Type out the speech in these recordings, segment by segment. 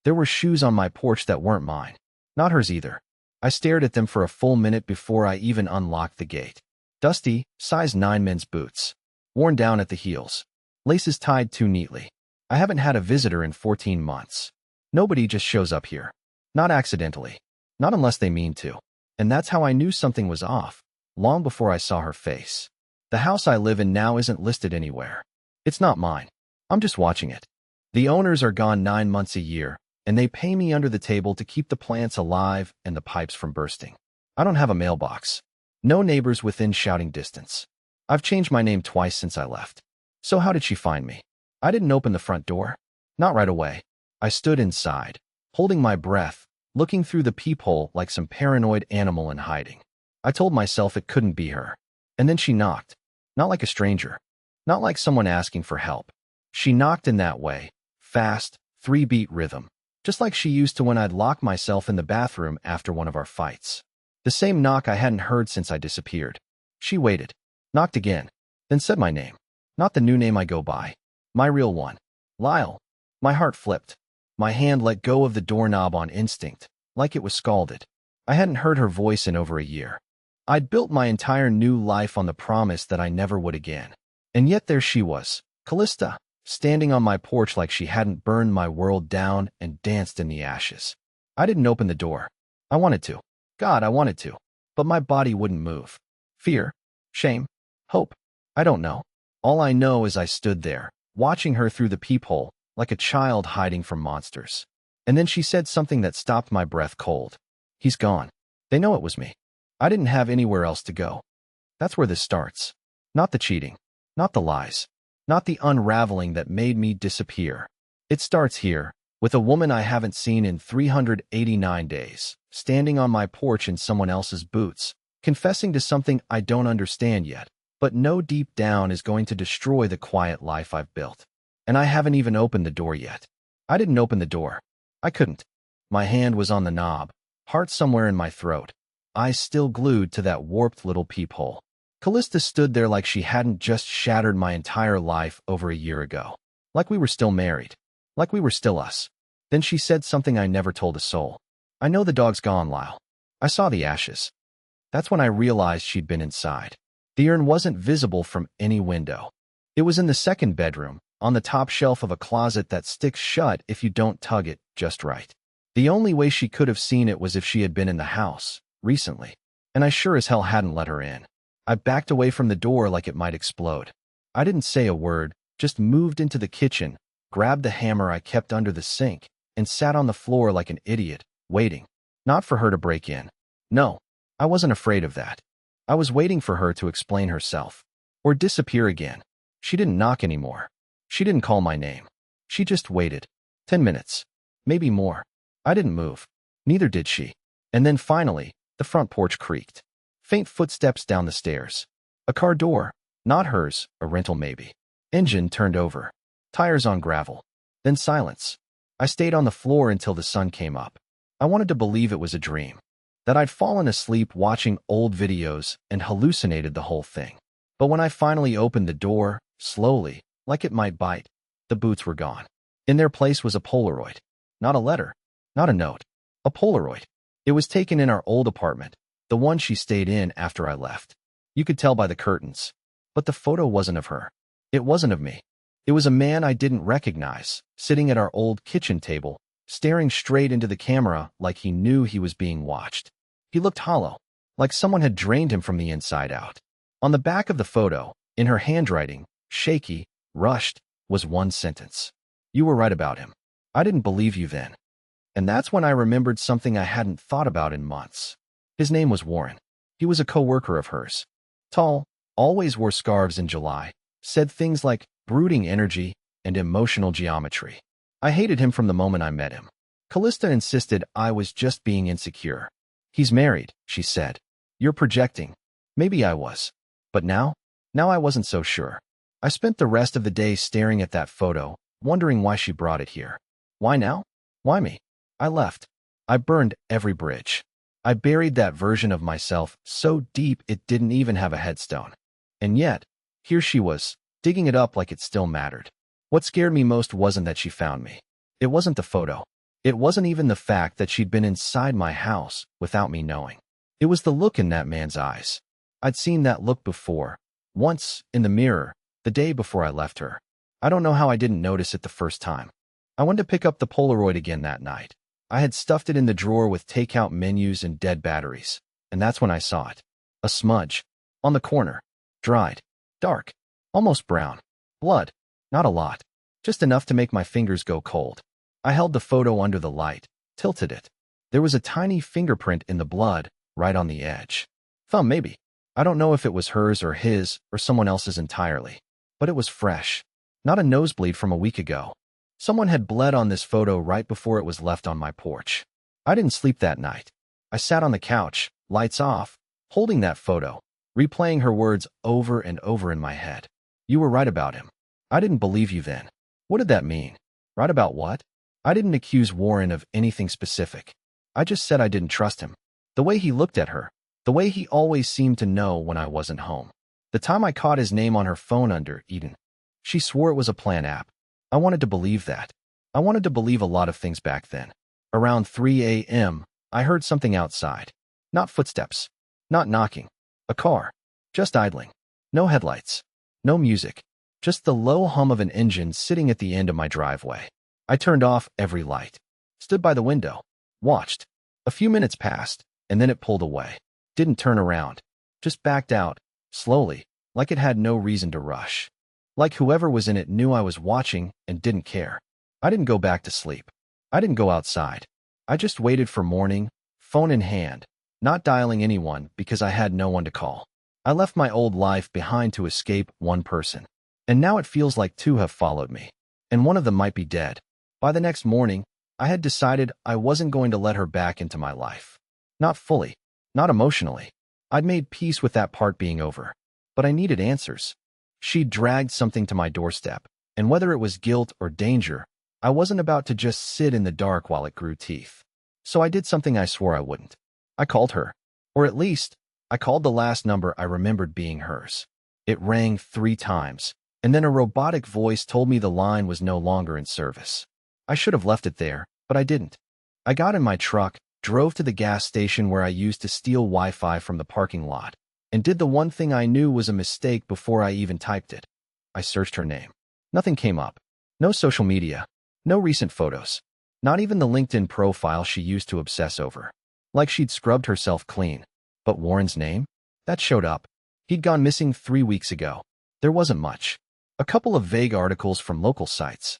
There were shoes on my porch that weren't mine. Not hers either. I stared at them for a full minute before I even unlocked the gate. Dusty, size 9 men's boots. Worn down at the heels. Laces tied too neatly. I haven't had a visitor in 14 months. Nobody just shows up here. Not accidentally. Not unless they mean to. And that's how I knew something was off, long before I saw her face. The house I live in now isn't listed anywhere. It's not mine. I'm just watching it. The owners are gone 9 months a year, and they pay me under the table to keep the plants alive and the pipes from bursting. I don't have a mailbox. No neighbors within shouting distance. I've changed my name twice since I left. So how did she find me? I didn't open the front door. Not right away. I stood inside, holding my breath, looking through the peephole like some paranoid animal in hiding. I told myself it couldn't be her. And then she knocked. Not like a stranger. Not like someone asking for help. She knocked in that way, fast, 3-beat rhythm, just like she used to when I'd lock myself in the bathroom after one of our fights. The same knock I hadn't heard since I disappeared. She waited, knocked again, then said my name. Not the new name I go by. My real one. Lyle. My heart flipped. My hand let go of the doorknob on instinct, like it was scalded. I hadn't heard her voice in over a year. I'd built my entire new life on the promise that I never would again. And yet there she was, Callista, standing on my porch like she hadn't burned my world down and danced in the ashes. I didn't open the door. I wanted to. God, I wanted to. But my body wouldn't move. Fear? Shame? Hope? I don't know. All I know is I stood there, watching her through the peephole, like a child hiding from monsters. And then she said something that stopped my breath cold. He's gone. They know it was me. I didn't have anywhere else to go. That's where this starts. Not the cheating. Not the lies. Not the unraveling that made me disappear. It starts here, with a woman I haven't seen in 389 days, standing on my porch in someone else's boots, confessing to something I don't understand yet, but know deep down is going to destroy the quiet life I've built. And I haven't even opened the door yet. I didn't open the door. I couldn't. My hand was on the knob, heart somewhere in my throat, eyes still glued to that warped little peephole. Callista stood there like she hadn't just shattered my entire life over a year ago. Like we were still married. Like we were still us. Then she said something I never told a soul. I know the dog's gone, Lyle. I saw the ashes. That's when I realized she'd been inside. The urn wasn't visible from any window. It was in the second bedroom, on the top shelf of a closet that sticks shut if you don't tug it just right. The only way she could have seen it was if she had been in the house, recently. And I sure as hell hadn't let her in. I backed away from the door like it might explode. I didn't say a word, just moved into the kitchen, grabbed the hammer I kept under the sink, and sat on the floor like an idiot, waiting. Not for her to break in. No, I wasn't afraid of that. I was waiting for her to explain herself. Or disappear again. She didn't knock anymore. She didn't call my name. She just waited. 10 minutes. Maybe more. I didn't move. Neither did she. And then finally, the front porch creaked. Faint footsteps down the stairs. A car door. Not hers, a rental maybe. Engine turned over. Tires on gravel. Then silence. I stayed on the floor until the sun came up. I wanted to believe it was a dream. That I'd fallen asleep watching old videos and hallucinated the whole thing. But when I finally opened the door, slowly, like it might bite, the boots were gone. In their place was a Polaroid. Not a letter. Not a note. A Polaroid. It was taken in our old apartment, the one she stayed in after I left. You could tell by the curtains. But the photo wasn't of her. It wasn't of me. It was a man I didn't recognize, sitting at our old kitchen table, staring straight into the camera like he knew he was being watched. He looked hollow, like someone had drained him from the inside out. On the back of the photo, in her handwriting, shaky, rushed, was one sentence. You were right about him. I didn't believe you then. And that's when I remembered something I hadn't thought about in months. His name was Warren. He was a co-worker of hers. Tall, always wore scarves in July, said things like brooding energy and emotional geometry. I hated him from the moment I met him. Callista insisted I was just being insecure. He's married, she said. You're projecting. Maybe I was. But now I wasn't so sure. I spent the rest of the day staring at that photo, wondering why she brought it here. Why now? Why me? I left. I burned every bridge. I buried that version of myself so deep it didn't even have a headstone. And yet, here she was, digging it up like it still mattered. What scared me most wasn't that she found me. It wasn't the photo. It wasn't even the fact that she'd been inside my house without me knowing. It was the look in that man's eyes. I'd seen that look before, once, in the mirror, the day before I left her. I don't know how I didn't notice it the first time. I went to pick up the Polaroid again that night. I had stuffed it in the drawer with takeout menus and dead batteries, and that's when I saw it. A smudge. On the corner. Dried. Dark. Almost brown. Blood. Not a lot. Just enough to make my fingers go cold. I held the photo under the light, tilted it. There was a tiny fingerprint in the blood, right on the edge. Thumb, maybe. I don't know if it was hers or his or someone else's entirely. But it was fresh. Not a nosebleed from a week ago. Someone had bled on this photo right before it was left on my porch. I didn't sleep that night. I sat on the couch, lights off, holding that photo, replaying her words over and over in my head. You were right about him. I didn't believe you then. What did that mean? Right about what? I didn't accuse Warren of anything specific. I just said I didn't trust him. The way he looked at her, the way he always seemed to know when I wasn't home. The time I caught his name on her phone under Eden. She swore it was a plan app. I wanted to believe that. I wanted to believe a lot of things back then. Around 3 a.m., I heard something outside. Not footsteps. Not knocking. A car. Just idling. No headlights. No music. Just the low hum of an engine sitting at the end of my driveway. I turned off every light. Stood by the window. Watched. A few minutes passed, and then it pulled away. Didn't turn around. Just backed out, slowly, like it had no reason to rush. Like whoever was in it knew I was watching and didn't care. I didn't go back to sleep. I didn't go outside. I just waited for morning, phone in hand, not dialing anyone because I had no one to call. I left my old life behind to escape one person. And now it feels like two have followed me. And one of them might be dead. By the next morning, I had decided I wasn't going to let her back into my life. Not fully. Not emotionally. I'd made peace with that part being over. But I needed answers. She'd dragged something to my doorstep, and whether it was guilt or danger, I wasn't about to just sit in the dark while it grew teeth. So I did something I swore I wouldn't. I called her. Or at least, I called the last number I remembered being hers. It rang 3 times, and then a robotic voice told me the line was no longer in service. I should have left it there, but I didn't. I got in my truck, drove to the gas station where I used to steal Wi-Fi from the parking lot, and did the one thing I knew was a mistake before I even typed it. I searched her name. Nothing came up. No social media. No recent photos. Not even the LinkedIn profile she used to obsess over. Like she'd scrubbed herself clean. But Warren's name? That showed up. He'd gone missing 3 weeks ago. There wasn't much. A couple of vague articles from local sites.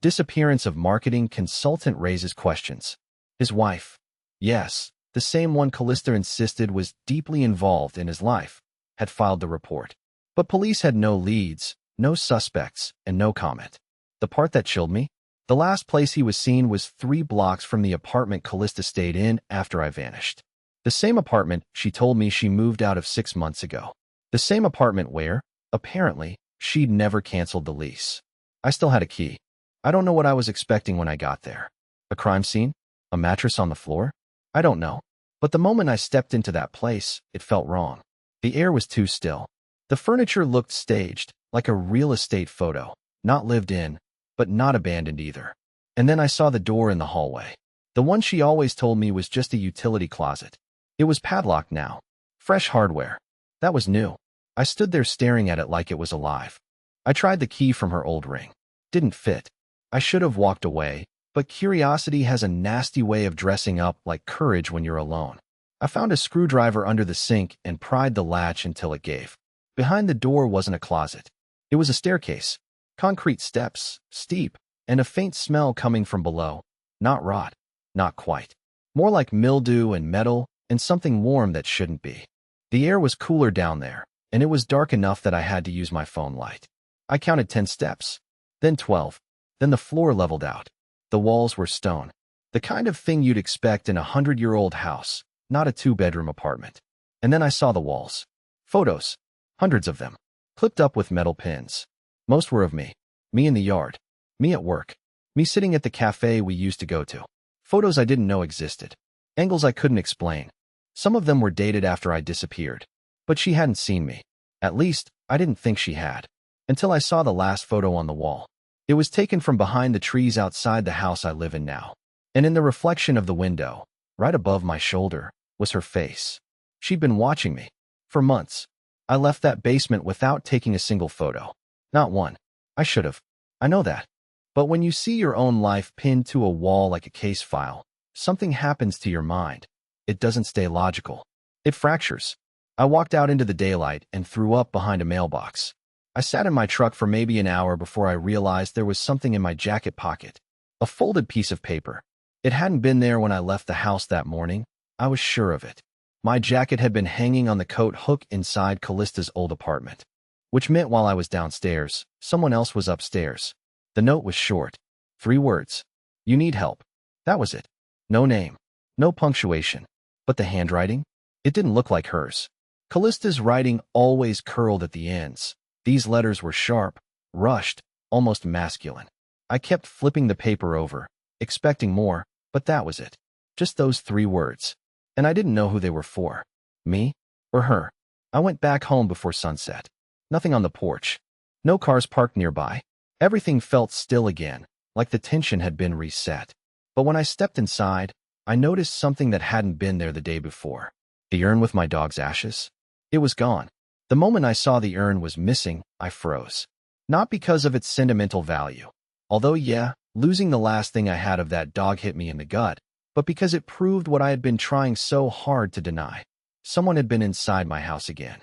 Disappearance of marketing consultant raises questions. His wife. Yes. The same one Callista insisted was deeply involved in his life, had filed the report. But police had no leads, no suspects, and no comment. The part that chilled me? The last place he was seen was 3 blocks from the apartment Callista stayed in after I vanished. The same apartment she told me she moved out of 6 months ago. The same apartment where, apparently, she'd never canceled the lease. I still had a key. I don't know what I was expecting when I got there. A crime scene? A mattress on the floor? I don't know. But the moment I stepped into that place, it felt wrong. The air was too still. The furniture looked staged, like a real estate photo, not lived in, but not abandoned either. And then I saw the door in the hallway. The one she always told me was just a utility closet. It was padlocked now. Fresh hardware. That was new. I stood there staring at it like it was alive. I tried the key from her old ring. Didn't fit. I should have walked away. But curiosity has a nasty way of dressing up like courage when you're alone. I found a screwdriver under the sink and pried the latch until it gave. Behind the door wasn't a closet. It was a staircase. Concrete steps, steep, and a faint smell coming from below. Not rot. Not quite. More like mildew and metal and something warm that shouldn't be. The air was cooler down there, and it was dark enough that I had to use my phone light. I counted 10 steps. Then 12. Then the floor leveled out. The walls were stone. The kind of thing you'd expect in a 100-year-old house, not a 2-bedroom apartment. And then I saw the walls. Photos. Hundreds of them. Clipped up with metal pins. Most were of me. Me in the yard. Me at work. Me sitting at the cafe we used to go to. Photos I didn't know existed. Angles I couldn't explain. Some of them were dated after I disappeared. But she hadn't seen me. At least, I didn't think she had. Until I saw the last photo on the wall. It was taken from behind the trees outside the house I live in now. And in the reflection of the window, right above my shoulder, was her face. She'd been watching me. For months. I left that basement without taking a single photo. Not one. I should have. I know that. But when you see your own life pinned to a wall like a case file, something happens to your mind. It doesn't stay logical. It fractures. I walked out into the daylight and threw up behind a mailbox. I sat in my truck for maybe an hour before I realized there was something in my jacket pocket. A folded piece of paper. It hadn't been there when I left the house that morning. I was sure of it. My jacket had been hanging on the coat hook inside Callista's old apartment, which meant while I was downstairs, someone else was upstairs. The note was short. 3 words. You need help. That was it. No name. No punctuation. But the handwriting? It didn't look like hers. Callista's writing always curled at the ends. These letters were sharp, rushed, almost masculine. I kept flipping the paper over, expecting more, but that was it. Just those 3 words. And I didn't know who they were for. Me? Or her? I went back home before sunset. Nothing on the porch. No cars parked nearby. Everything felt still again, like the tension had been reset. But when I stepped inside, I noticed something that hadn't been there the day before. The urn with my dog's ashes? It was gone. The moment I saw the urn was missing, I froze. Not because of its sentimental value. Although yeah, losing the last thing I had of that dog hit me in the gut, but because it proved what I had been trying so hard to deny. Someone had been inside my house again.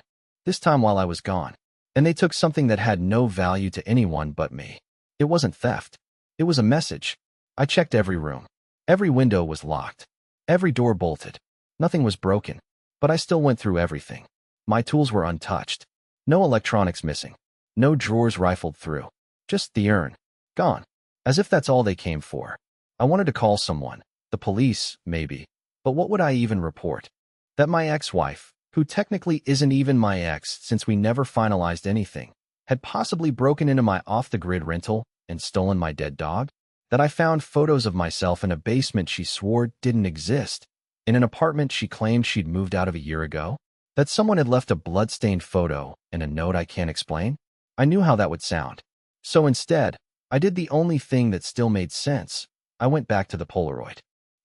This time while I was gone. And they took something that had no value to anyone but me. It wasn't theft. It was a message. I checked every room. Every window was locked. Every door bolted. Nothing was broken. But I still went through everything. My tools were untouched. No electronics missing. No drawers rifled through. Just the urn. Gone. As if that's all they came for. I wanted to call someone. The police, maybe. But what would I even report? That my ex-wife, who technically isn't even my ex since we never finalized anything, had possibly broken into my off-the-grid rental and stolen my dead dog? That I found photos of myself in a basement she swore didn't exist, in an apartment she claimed she'd moved out of a year ago? That someone had left a blood-stained photo and a note I can't explain? I knew how that would sound. So instead, I did the only thing that still made sense. I went back to the Polaroid.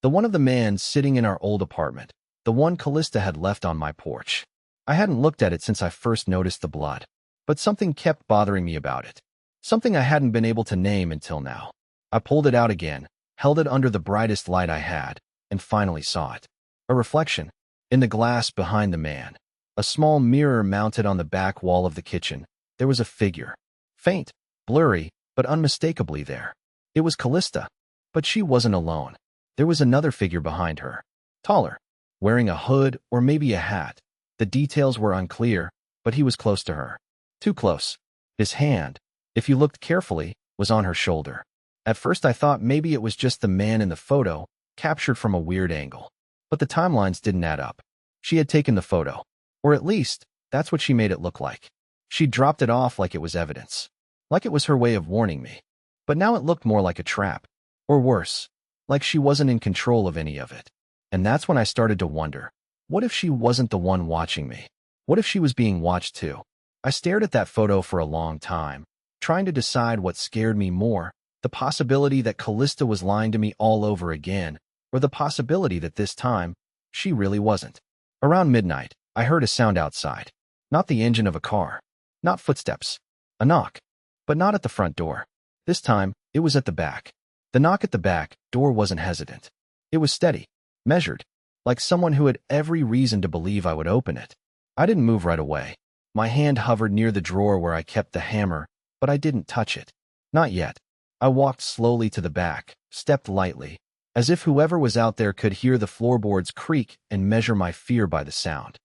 The one of the man sitting in our old apartment. The one Callista had left on my porch. I hadn't looked at it since I first noticed the blood. But something kept bothering me about it. Something I hadn't been able to name until now. I pulled it out again, held it under the brightest light I had, and finally saw it. A reflection. In the glass behind the man. A small mirror mounted on the back wall of the kitchen. There was a figure. Faint, blurry, but unmistakably there. It was Callista. But she wasn't alone. There was another figure behind her. Taller. Wearing a hood or maybe a hat. The details were unclear, but he was close to her. Too close. His hand, if you looked carefully, was on her shoulder. At first I thought maybe it was just the man in the photo, captured from a weird angle. But the timelines didn't add up. She had taken the photo. Or at least, that's what she made it look like. She dropped it off like it was evidence. Like it was her way of warning me. But now it looked more like a trap. Or worse, like she wasn't in control of any of it. And that's when I started to wonder, what if she wasn't the one watching me? What if she was being watched too? I stared at that photo for a long time, trying to decide what scared me more, the possibility that Callista was lying to me all over again, or the possibility that this time, she really wasn't. Around midnight, I heard a sound outside. Not the engine of a car. Not footsteps. A knock. But not at the front door. This time, it was at the back. The knock at the back door wasn't hesitant. It was steady. Measured, like someone who had every reason to believe I would open it. I didn't move right away. My hand hovered near the drawer where I kept the hammer, but I didn't touch it. Not yet. I walked slowly to the back, stepped lightly, as if whoever was out there could hear the floorboards creak and measure my fear by the sound.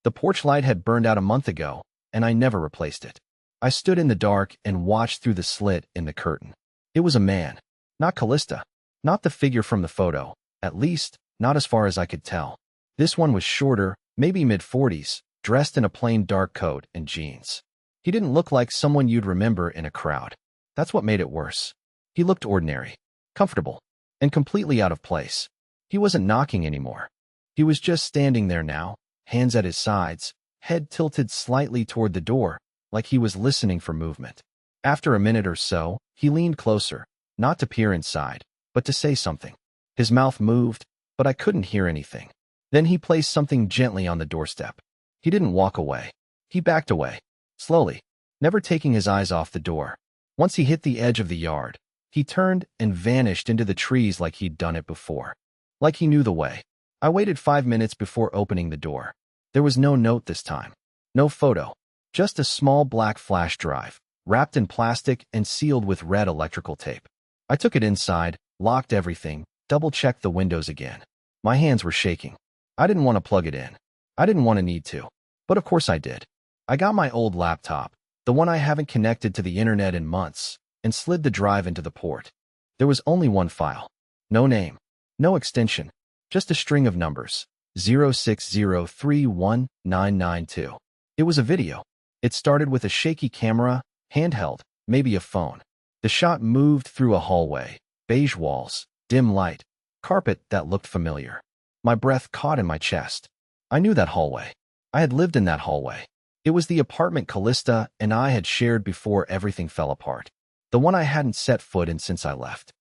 The porch light had burned out a month ago, and I never replaced it. I stood in the dark and watched through the slit in the curtain. It was a man. Not Callista. Not the figure from the photo, at least, not as far as I could tell. This one was shorter, maybe mid-40s, dressed in a plain dark coat and jeans. He didn't look like someone you'd remember in a crowd. That's what made it worse. He looked ordinary, comfortable, and completely out of place. He wasn't knocking anymore. He was just standing there now, hands at his sides, head tilted slightly toward the door, like he was listening for movement. After a minute or so, he leaned closer, not to peer inside, but to say something. His mouth moved, but I couldn't hear anything. Then he placed something gently on the doorstep. He didn't walk away. He backed away, slowly, never taking his eyes off the door. Once he hit the edge of the yard, he turned and vanished into the trees like he'd done it before. Like he knew the way. I waited 5 minutes before opening the door. There was no note this time. No photo. Just a small black flash drive, wrapped in plastic and sealed with red electrical tape. I took it inside, locked everything, double-checked the windows again. My hands were shaking. I didn't want to plug it in. I didn't want to need to. But of course I did. I got my old laptop, the one I haven't connected to the internet in months, and slid the drive into the port. There was only one file. No name. No extension. Just a string of numbers. 060319992. It was a video. It started with a shaky camera, handheld, maybe a phone. The shot moved through a hallway, beige walls, dim light, carpet that looked familiar. My breath caught in my chest. I knew that hallway. I had lived in that hallway. It was the apartment Callista and I had shared before everything fell apart. The one I hadn't set foot in since I left.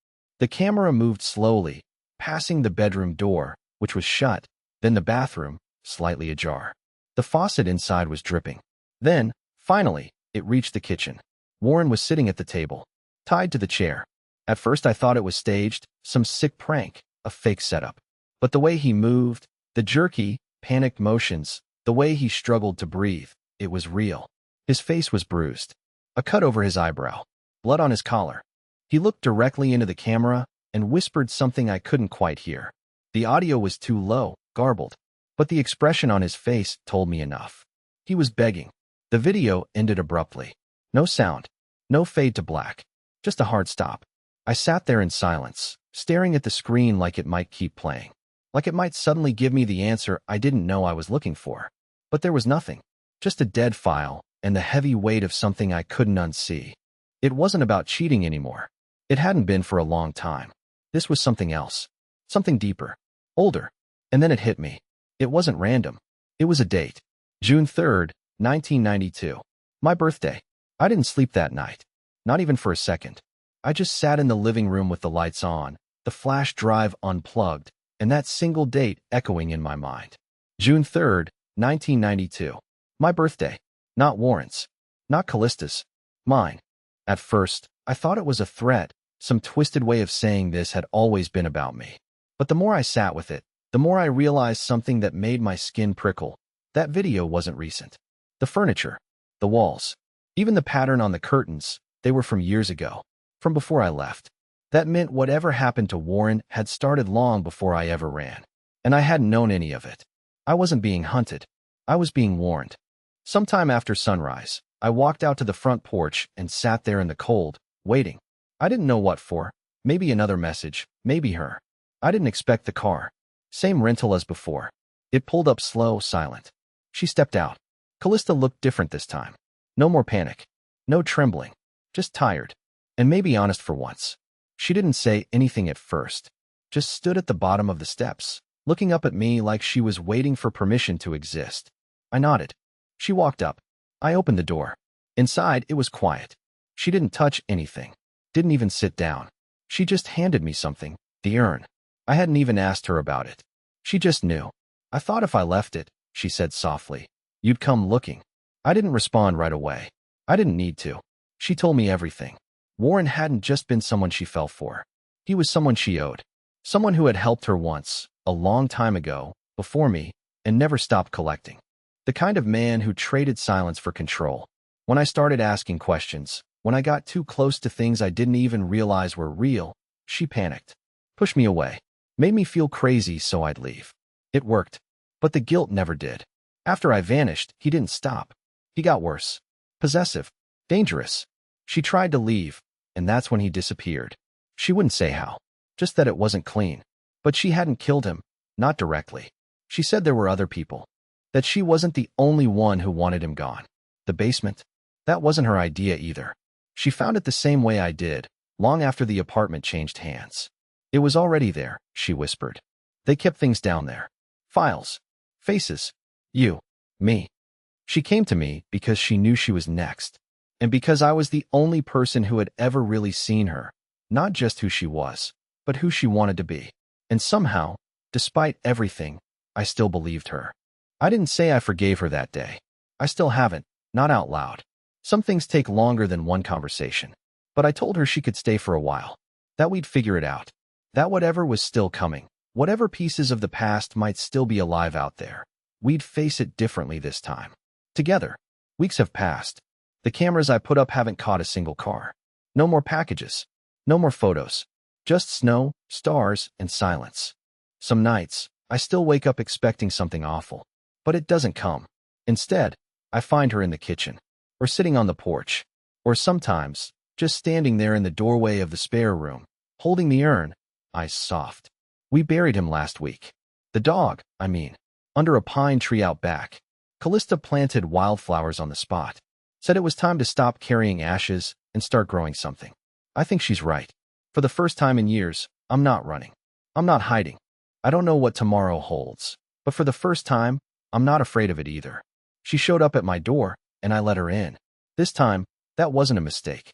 The camera moved slowly, passing the bedroom door, which was shut, then the bathroom, slightly ajar. The faucet inside was dripping. Then, finally, it reached the kitchen. Warren was sitting at the table, tied to the chair. At first I thought it was staged, some sick prank, a fake setup. But the way he moved, the jerky, panicked motions, the way he struggled to breathe, it was real. His face was bruised. A cut over his eyebrow. Blood on his collar. He looked directly into the camera and whispered something I couldn't quite hear. The audio was too low, garbled. But the expression on his face told me enough. He was begging. The video ended abruptly. No sound. No fade to black. Just a hard stop. I sat there in silence, staring at the screen like it might keep playing. Like it might suddenly give me the answer I didn't know I was looking for. But there was nothing. Just a dead file and the heavy weight of something I couldn't unsee. It wasn't about cheating anymore. It hadn't been for a long time. This was something else. Something deeper. Older. And then it hit me. It wasn't random. It was a date. June 3rd, 1992. My birthday. I didn't sleep that night. Not even for a second. I just sat in the living room with the lights on, the flash drive unplugged, and that single date echoing in my mind. June 3rd, 1992. My birthday. Not Warren's. Not Callista's. Mine. At first, I thought it was a threat, some twisted way of saying this had always been about me. But the more I sat with it, the more I realized something that made my skin prickle. That video wasn't recent. The furniture, the walls, even the pattern on the curtains, they were from years ago, from before I left. That meant whatever happened to Warren had started long before I ever ran. And I hadn't known any of it. I wasn't being hunted. I was being warned. Sometime after sunrise, I walked out to the front porch and sat there in the cold, waiting. I didn't know what for. Maybe another message, maybe her. I didn't expect the car. Same rental as before. It pulled up slow, silent. She stepped out. Callista looked different this time. No more panic. No trembling. Just tired. And maybe honest for once. She didn't say anything at first. Just stood at the bottom of the steps, looking up at me like she was waiting for permission to exist. I nodded. She walked up. I opened the door. Inside, it was quiet. She didn't touch anything. Didn't even sit down. She just handed me something, the urn. I hadn't even asked her about it. She just knew. I thought if I left it, she said softly, you'd come looking. I didn't respond right away. I didn't need to. She told me everything. Warren hadn't just been someone she fell for. He was someone she owed. Someone who had helped her once, a long time ago, before me, and never stopped collecting. The kind of man who traded silence for control. When I started asking questions, when I got too close to things I didn't even realize were real, she panicked. Pushed me away. Made me feel crazy so I'd leave. It worked. But the guilt never did. After I vanished, he didn't stop. He got worse. Possessive. Dangerous. She tried to leave, and that's when he disappeared. She wouldn't say how. Just that it wasn't clean. But she hadn't killed him. Not directly. She said there were other people. That she wasn't the only one who wanted him gone. The basement? That wasn't her idea either. She found it the same way I did, long after the apartment changed hands. It was already there, she whispered. They kept things down there. Files. Faces. You. Me. She came to me because she knew she was next. And because I was the only person who had ever really seen her. Not just who she was, but who she wanted to be. And somehow, despite everything, I still believed her. I didn't say I forgave her that day. I still haven't, not out loud. Some things take longer than one conversation. But I told her she could stay for a while. That we'd figure it out. That whatever was still coming, whatever pieces of the past might still be alive out there, we'd face it differently this time. Together. Weeks have passed. The cameras I put up haven't caught a single car. No more packages. No more photos. Just snow, stars, and silence. Some nights, I still wake up expecting something awful. But it doesn't come. Instead, I find her in the kitchen. Or sitting on the porch. Or sometimes, just standing there in the doorway of the spare room, holding the urn, eyes soft. We buried him last week. The dog, I mean, under a pine tree out back. Callista planted wildflowers on the spot. Said it was time to stop carrying ashes and start growing something. I think she's right. For the first time in years, I'm not running. I'm not hiding. I don't know what tomorrow holds. But for the first time, I'm not afraid of it either. She showed up at my door, and I let her in. This time, that wasn't a mistake.